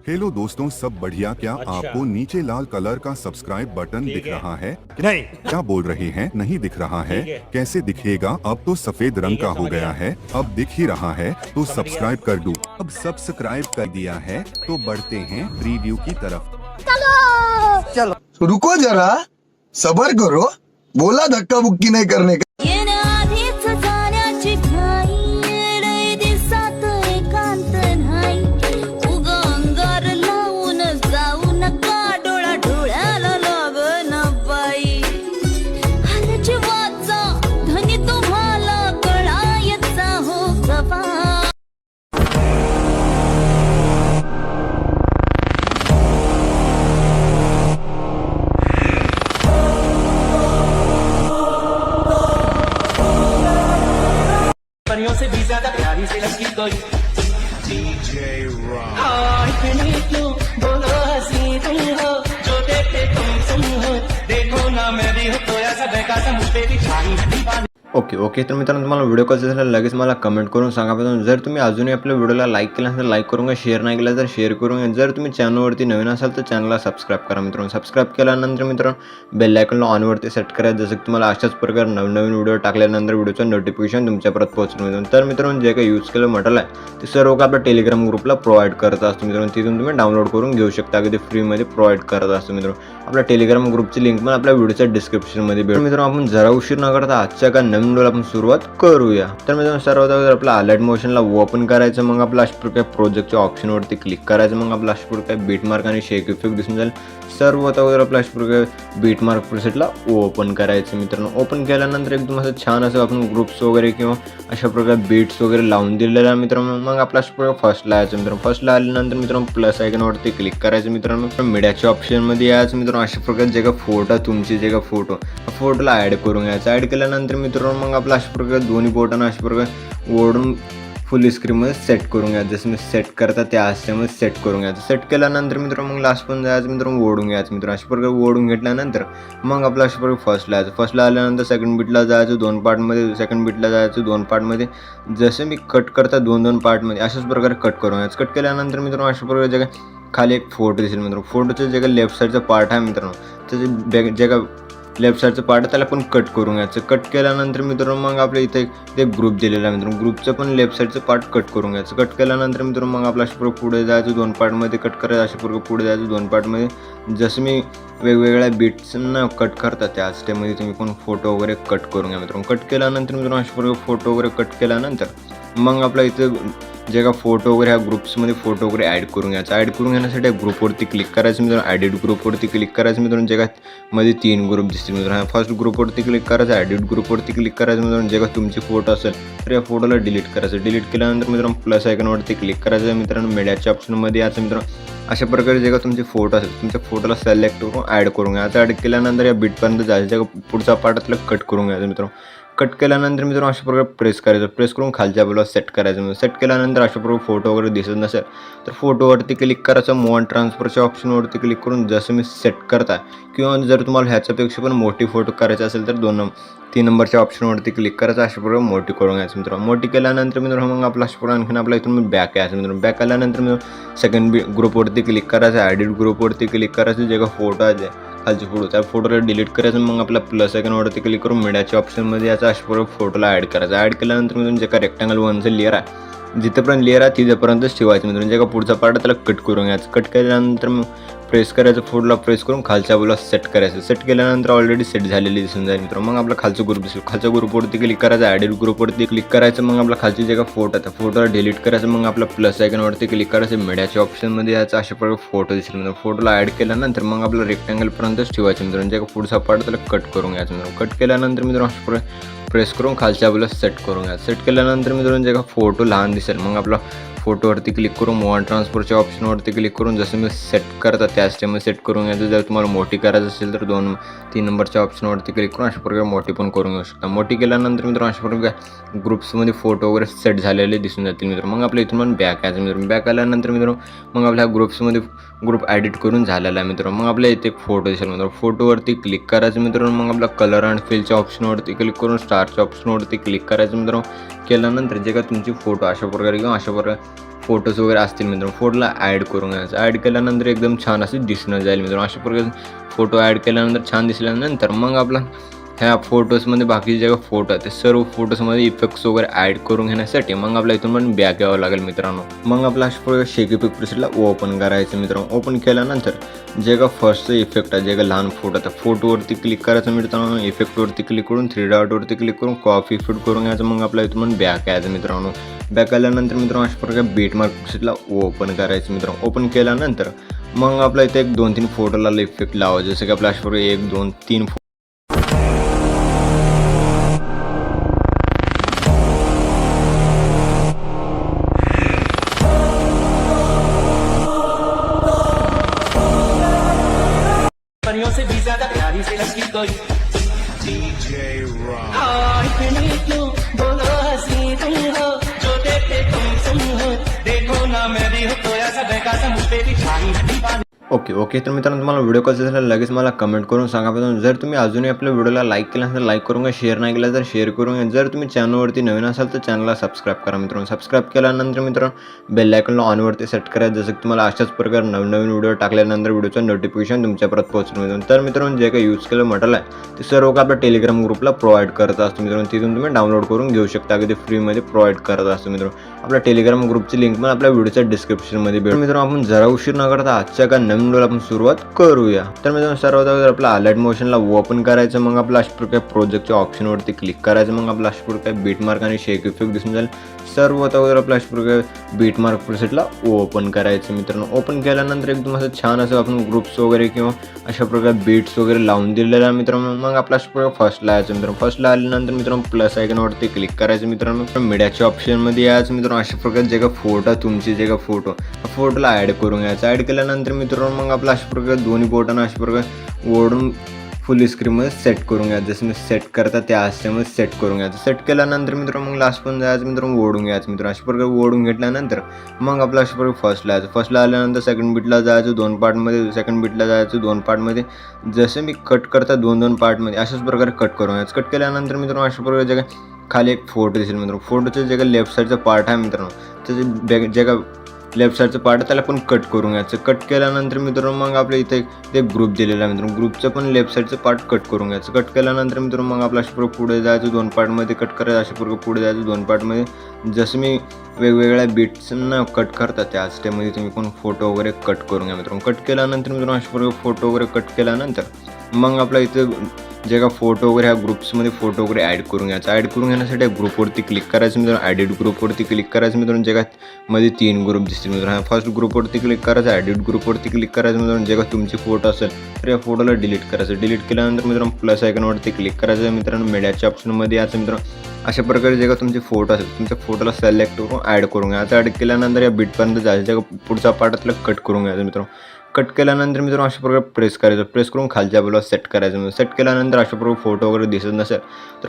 Hello दोस्तों, सब बढ़िया क्या? अच्छा। आपको नीचे लाल कलर का सब्सक्राइब बटन ठीक दिख है। रहा है? नहीं। क्या बोल रहे हैं? नहीं दिख रहा है? ठीक है। कैसे दिखेगा? अब तो सफेद रंग ठीक है, का हो समझ गया गया। है। अब दिख ही रहा है तो समझ गया। सब्सक्राइब कर दूं। अब सब्सक्राइब कर दिया है तो बढ़ते हैं प्रीव्यू की तरफ। रुको जरा, सबर करो। बोला धक्का बुक्की नहीं करने का। येण्याआधीच जाण्याची घाई, लय दिवसात एकांत नाही. उगा अंगार लावून जाऊ नका, डोळा डोळ्याला लागन बाई. हालची वाचा धनी तुम्हाला कळायचा हो गवा. परियों से भी ज्यादा प्यारी से लगी कोई हाँ, इतनी क्यों बोलो हंसी तुम हो, जो देखते तुम हो, देखो ना मैं भी हो तो ऐसा बहका सा मुझ पे भी छाई दीवानी. ओके तर मित्रांनो, तुम्हाला व्हिडिओ कसा झाला लगेच मला कमेंट करून सांगा. पण जर तुम्ही अजूनही आपल्या व्हिडिओला लाईक केला असेल तर लाईक करून घ्या, शेअर नाही केला तर शेअर करून घ्या. जर तुम्ही चॅनलवरती नवीन असाल तर चॅनलला सबस्क्राईब करा मित्रांनो. सबस्क्राईब केल्यानंतर मित्रांनो बेल आयकॉनला ऑनवरती सेट करा, जसं की तुम्हाला अशाच प्रकारे नवीन व्हिडिओ टाकल्यानंतर व्हिडिओचं नोटिफिकेशन तुमच्यापर्यंत पोहोचून मित्रांनो. तर मित्रांनो, जे काही यूज केलं मटेरियल आहे ते सर्व का आपल्या टेलिग्राम ग्रुपला प्रोव्हाइड करत असतो मित्रांनो. तिथून तुम्ही डाउनलोड करून घेऊ शकता, अगदी फ्रीमध्ये प्रोव्हाइड करत असतो मित्रांनो. आपल्या टेलिग्राम ग्रुपची लिंक पण आपल्या व्हिडिओच्या डिस्क्रिप्शनमध्ये भेटेल मित्रांनो. आपण जरा उशीर न करता आजच्या का नवीन व्हिडिओला आपण सुरुवात करूया. तर मित्रांनो, सर्वात अगोदर आपला अलर्ट मोशनला ओपन करायचं, मग आपला अशा प्रकारे प्रोजेक्टच्या ऑप्शनवरती क्लिक करायचं, मग आपला अशा प्रकारे बीट मार्क आणि शेक इफेक्ट दिसून जाईल. सर्वात अगोदर आपला अशा प्रकारे बीट मार्क प्रोसेटला ओपन करायचं मित्रांनो. ओपन केल्यानंतर एकदम असं छान असं आपण ग्रुप्स वगैरे किंवा अशा प्रकारे बीट्स वगैरे लावून दिलेला आहे मित्रांनो. मग आपला अशा प्रकारे फर्स्टला यायचं मित्रांनो. फर्स्टला आल्यानंतर मित्रांनो प्लस आयकॉनवरती क्लिक करायचं मित्रांनो. मीडियाच्या ऑप्शनमध्ये यायचं मित्रांनो. अशा प्रकारे जे का फोटो तुमचे जे का फोटोला ॲड करून घ्यायचं. ॲड केल्यानंतर मित्रांनो मग आपला अशा प्रकारे दोन्ही बोटांना अशा प्रकारे ओढून फुल स्क्रीनमध्ये सेट करून घ्यायचं. जसं मी सेट करता त्या आशेमध्ये सेट करून घ्यायचं. सेट केल्यानंतर मित्रांनो मग लास्ट पण जायचं मित्रांनो, ओढून घ्यायचं मित्रांनो. अशा प्रकारे ओढून घेतल्यानंतर मग आपलं अशा प्रकारे फर्स्टला यायचं. फर्स्टला आल्यानंतर सेकंड बीटला जायचं 2 पार्टमध्ये. सेकंड बीटला जायचं 2 पार्टमध्ये. जसं मी कट करता 2 पार्टमध्ये अशाच प्रकारे कट करून घ्यायचं. कट केल्यानंतर मित्रांनो अशा प्रकारे जे काय खाली एक फोटो दिसेल मित्रांनो. फोटोचं जे काही लेफ्ट साईडचा पार्ट आहे मित्रांनो, त्याचे जे काय लेफ्ट साईडचं पार्ट त्याला पण कट करून घ्यायचं. कट केल्यानंतर मित्रांनो मग आपल्या इथे एक ग्रुप दिलेला आहे मित्रांनो. ग्रुपचं पण लेफ्ट साईडचं पार्ट कट करून घ्यायचं. कट केल्यानंतर मित्रांनो मग आपल्या अशा प्रकारे पुढे जायचं 2 पार्टमध्ये कट करायचं. अशा प्रकारे पुढे जायचं 2 पार्टमध्ये. जसं मी वेगवेगळ्या बीट्सना कट करता त्या स्टेपमध्ये तुम्ही पण फोटो वगैरे कट करून घ्या मित्रांनो. कट केल्यानंतर मित्रांनो अशा प्रकारे फोटो वगैरे कट केल्यानंतर मग आपल्या इथं जे का फोटो वगैरे ह्या ग्रुप्समध्ये फोटो वगैरे ॲड करून घ्यायचा. ॲड करून घेण्यासाठी ग्रुपवरती क्लिक करायचं मित्रांनो. ॲडिट ग्रुपवरती क्लिक करायचं मित्रांनो. जे का मध्ये 3 ग्रुप दिसतील मित्रांनो. फर्स्ट ग्रुपवरती क्लिक करायचं. ॲडिट ग्रुपवरती क्लिक करायचं मित्रांनो. जे का तुमचे फोटो असेल तर या फोटोला डिलीट करायचं. डिलीट केल्यानंतर मित्रांनो प्लस आयकॉनवरती क्लिक करायचं मित्रांनो. मीडियाच्या ऑप्शनमध्ये याचं मित्रांनो. अशा प्रकारे जे का तुमचे फोटो असेल तुमच्या फोटोला सिलेक्ट करून ॲड करून घ्यायचं. ॲड केल्यानंतर या बीटपर्यंत जायचं. जे पुढचा पार्ट आपल्याला कट करून घ्यायचं मित्रांनो. कट केल्यानंतर मित्रांनो अशा प्रकारे प्रेस करायचं. प्रेस करून खालच्या बाजूला सेट करायचं. सेट केल्यानंतर अशा प्रकारे फोटो वगैरे दिसत नसेल तर फोटोवरती क्लिक करायचं. मूव अँड ट्रान्सफरच्या ऑप्शनवरती क्लिक करून जसं मी सेट करता किंवा जर तुम्हाला ह्याच्यापेक्षा पण मोठी फोटो करायची असेल तर 3 नंबरच्या ऑप्शनवरती क्लिक करायचं. अशा प्रकारे मोठी करून घ्यायचं मित्रांनो. मोठी केल्यानंतर मित्रांनो मग आपला अशा प्रकारे आणखीन आपल्या इथून बॅक यायचं मित्रांनो. बॅक आल्यानंतर मित्रांनो सेकंड ग्रुपवरती क्लिक करायचं. ॲडिट ग्रुपवरती क्लिक करायचं. जे का फोटो आहे खालचे फोटो त्या फोटोला डिलीट करायचं. मग आपला प्लस आयकॉनवरती क्लिक करून मीडियाच्या ऑप्शनमध्ये याचा अशा प्रकारे फोटोला ॲड करायचा. ॲड केल्यानंतर मित्रांनो जे का रेक्टँगल 1चं लेअर आहे जिथंपर्यंत लेअर आहे तिथेपर्यंतच ठेवायचं मित्रांनो. जे का पुढचा पार्ट त्याला कट करून घ्यायचं. कट केल्यानंतर मग प्रेस करायचं. फोटोला प्रेस करून खालच्या बाजूला सेट करायचं. सेट केल्यानंतर ऑलरेडी सेट झालेली दिसून जाईल मित्रांनो. मग आपला खालचं ग्रुप दिसेल. खालच्या ग्रुपवरती क्लिक करायचं. ॲडिट ग्रुपवरती क्लिक करायचं. मग आपला खालची जे का फोटो आहे त्या फोटोला डिलीट करायचं. मग आपला प्लस आयकॉनवरती क्लिक करायचं. मीडियाच्या ऑप्शनमध्ये याचा अशा प्रकारे फोटो दिसेल मित्रांनो. फोटोला ॲड केल्यानंतर मग आपलं रेक्टँगलपर्यंतच ठेवायचं मित्रांनो. जे का पुढचा पार्ट त्याला कट करून घ्यायचं मित्रांनो. कट केल्यानंतर मित्रांनो अशा प्रकारे प्रेस करून खालच्या बाजूला सेट करून घ्या. सेट केल्यानंतर मित्रांनो जे का फोटो लहान दिसेल मग आपला फोटोवरती क्लिक करून मूव अँड ट्रान्सफरच्या ऑप्शनवरती क्लिक करून जसं मी सेट करता त्या स्टेपमध्ये सेट करून घ्यायचं. जर तुम्हाला मोठी करायचं असेल तर 3 नंबरच्या ऑप्शनवरती क्लिक करून अशा प्रकारे मोठी पण करून घेऊ शकता. मोठी केल्यानंतर मित्रांनो अशा प्रकारे ग्रुप्समध्ये फोटो वगैरे सेट झालेले दिसून जातील मित्रांनो. मग आपल्या इथून पण बॅक यायचं मित्रांनो. बॅक आल्यानंतर मित्रांनो मग आपल्या ग्रुप्समध्ये ग्रुप ॲडिट करून झालेला आहे मित्रांनो. मग आपल्या इथे फोटो दिसेल मित्रांनो. फोटोवरती क्लिक करायचं मित्रांनो. मग आपला कलर अँड फिलच्या ऑप्शनवरती क्लिक करून स्टार स्टारच्या ऑप्शनवरती क्लिक करायचं मित्रांनो. केल्यानंतर जे का तुमची फोटो अशा प्रकारे किंवा अशा प्रकारे फोटोज वगैरे असतील मित्रांनो, फोटोला ॲड करून घ्यायचं. ॲड केल्यानंतर एकदम छान असं दिसणं जाईल मित्रांनो. अशा प्रकारे फोटो ॲड केल्यानंतर छान दिसल्यानंतर मग आपला ह्या फोटोजमध्ये बाकीचे जे फोटो आहेत ते सर्व फोटोजमध्ये इफेक्ट्स वगैरे ॲड करून घेण्यासाठी मग आपल्या इथून पण बॅक यावं लागेल मित्रांनो. मग आपला अशा प्रकारे शेकी पिक प्रेसला ओपन करायचं मित्रांनो. ओपन केल्यानंतर जे का फर्स्टचं इफेक्ट आहे, जे का लहान फोटो आहे त्या फोटोवरती क्लिक करायचं मित्रांनो. इफेक्टवरती क्लिक करून 3 डॉटवरती क्लिक करून कॉपी इफेक्ट करून घ्यायचं. मग आपल्या इथून पण बॅक यायचं मित्रांनो. बॅक आल्यानंतर मित्रांनो अशा प्रकारे बीटमार्क प्रेसला ओपन करायचं मित्रांनो. ओपन केल्यानंतर मग आपल्या इथे 1-2-3 फोटोला इफेक्ट लावायचं. जसं की आपल्या अशा प्रकारे 1-2-3 परियों से भी ज्यादा प्यारी से लगी कोई हाँ, इतनी क्यों बोलो हंसी तुम हो, जो देखे तुम हो, देखो ना मैं भी हो तो ऐसा बहका सा मुझ पे भी छाई है दीवानी. ओके तर मित्रांनो, तुम्हाला व्हिडिओ कसा झाला लगेच मला कमेंट करून सांगा. पण जर तुम्ही अजूनही आपल्या व्हिडिओला लाईक केला असेल तर लाईक करून घ्या, शेअर नाही केला तर शेअर करून घ्या. जर तुम्ही चॅनलवरती नवीन असाल तर चॅनलला सबस्क्राईब करा मित्रांनो. सबस्क्राईब केल्यानंतर मित्रांनो बेल आयकॉनला ऑनवरती सेट करा, जसं की तुम्हाला अशाच प्रकारे नवीन व्हिडिओ टाकल्यानंतर व्हिडिओचं नोटिफिकेशन तुमच्यापर्यंत पोहोचून मित्रांनो. तर मित्रांनो जे काही यूज केलं मटेरियल आहे ते सर्व आपल्या टेलिग्राम ग्रुपला प्रोव्हाइड करत असतो मित्रांनो. तिथून तुम्ही डाउनलोड करून घेऊ शकता, अगदी फ्रीमध्ये प्रोव्हाइड करत असतो मित्रांनो. आपल्या टेलिग्राम ग्रुपची लिंक पण आपल्या व्हिडिओच्या डिस्क्रिप्शनमध्ये भेटेल मित्रांनो. आपण जरा उशीर न करता आजच्या का नवीन व्हिडिओला आपण सुरुवात करूया. तर मित्रांनो सर्वात अगोदर आपला अलर्ट मोशनला ओपन करायचं. मग आपला अशा प्रकारे प्रोजेक्टच्या ऑप्शनवरती क्लिक करायचं. मग आपला अशा प्रकारे बीटमार्क आणि शेक इफेक्ट दिसून जाईल. सर्वात अगोदर आपल्या अशा प्रकारे बीटमार्क प्रोसेसला ओपन करायचं मित्रांनो. ओपन केल्यानंतर एकदम असं छान असं आपण ग्रुप्स वगैरे किंवा अशा प्रकारे बीट्स वगैरे लावून दिलेलं आहे मित्रांनो. मग आपला अशा प्रकारे फर्स्टला यायचं मित्रांनो. फर्स्टला आल्यानंतर मित्रांनो प्लस आयकॉनवरती क्लिक करायचं मित्रांनो. मीडियाच्या ऑप्शनमध्ये यायचं मित्रांनो. अशा प्रकारे जे का फोटो तुमचे जे का फोटोला ॲड करून घ्यायचं. ॲड केल्यानंतर मित्रांनो मग आपला अशा प्रकारे दोन्ही बोटांना अशा प्रकारे ओढून फुल स्क्रीनमध्ये सेट करून घ्यायचं. जसं मी सेट करता त्या आशेमध्ये सेट करून घ्यायचं. सेट केल्यानंतर मित्रांनो मग लास्ट पण जायचं मित्रांनो ओढून घ्यायचं मित्रांनो. अशा प्रकारे ओढून घेतल्यानंतर मग आपलं अशा प्रकारे फर्स्टला यायचं. फर्स्टला आल्यानंतर सेकंड बीटला जायचं 2 पार्टमध्ये. सेकंड बीटला जायचं 2 पार्टमध्ये. जसं मी कट करता 2-2 पार्टमध्ये अशाच प्रकारे कट करून घ्यायचं. कट केल्यानंतर मित्रांनो अशा प्रकारे जे काय खाली एक फोटो दिसेल मित्रांनो. फोटोचं जे काही लेफ्ट साईडचं पार्ट आहे मित्रांनो त्याचे जे काय लेफ्ट साईडचं पार्ट त्याला पण कट करून घ्यायचं. कट केल्यानंतर मित्रांनो मग आपल्या इथे एक ग्रुप दिलेला आहे मित्रांनो. ग्रुपचं पण लेफ्ट साईडचं पार्ट कट करून घ्यायचं. कट केल्यानंतर मित्रांनो मग आपला अशा प्रकारे पुढे जायचं 2 पार्टमध्ये कट करायचं. अशा प्रकारे पुढे जायचं 2 पार्टमध्ये. जसं मी वेगवेगळ्या बीट्सना कट करता त्याच स्टेपमध्ये तुम्ही पण फोटो वगैरे कट करून घ्या मित्रांनो. कट केल्यानंतर मित्रांनो अशा प्रकारे फोटो वगैरे कट केल्यानंतर मग आपल्या इथे जे का फोटो वगैरे ह्या ग्रुप्समध्ये फोटो वगैरे ॲड करून घ्यायचं. ॲड करून घेण्यासाठी ग्रुपवरती क्लिक करायचं मित्रांनो. ॲडिट ग्रुपवरती क्लिक करायचं मित्रांनो. जे का मध्ये 3 ग्रुप दिसतील मित्रांनो. फर्स्ट ग्रुपवरती क्लिक करायचं. ॲडिट ग्रुपवरती क्लिक करायचं मित्रांनो. जे का तुमची फोटो असेल तर या फोटोला डिलीट करायचं. डिलीट केल्यानंतर मित्रांनो प्लस आयकॉनवरती क्लिक करायचं मित्रांनो. मीडियाच्या ऑप्शनमध्ये याचं मित्रांनो. अशा प्रकारे जे का तुमचे फोटो असेल तुमच्या फोटोला सिलेक्ट करून ॲड करून घ्यायचं. ॲड केल्यानंतर या बीटपर्यंत जायचं. जे का पुढचा पार्ट त्याला कट करून घ्यायचं मित्रांनो. कट केल्यानंतर मित्रांनो अशा प्रकारे प्रेस करायचं. प्रेस करून खालच्या बाजूला सेट करायचं. सेट केल्यानंतर अशा प्रकारे फोटो वगैरे दिसत नसेल तर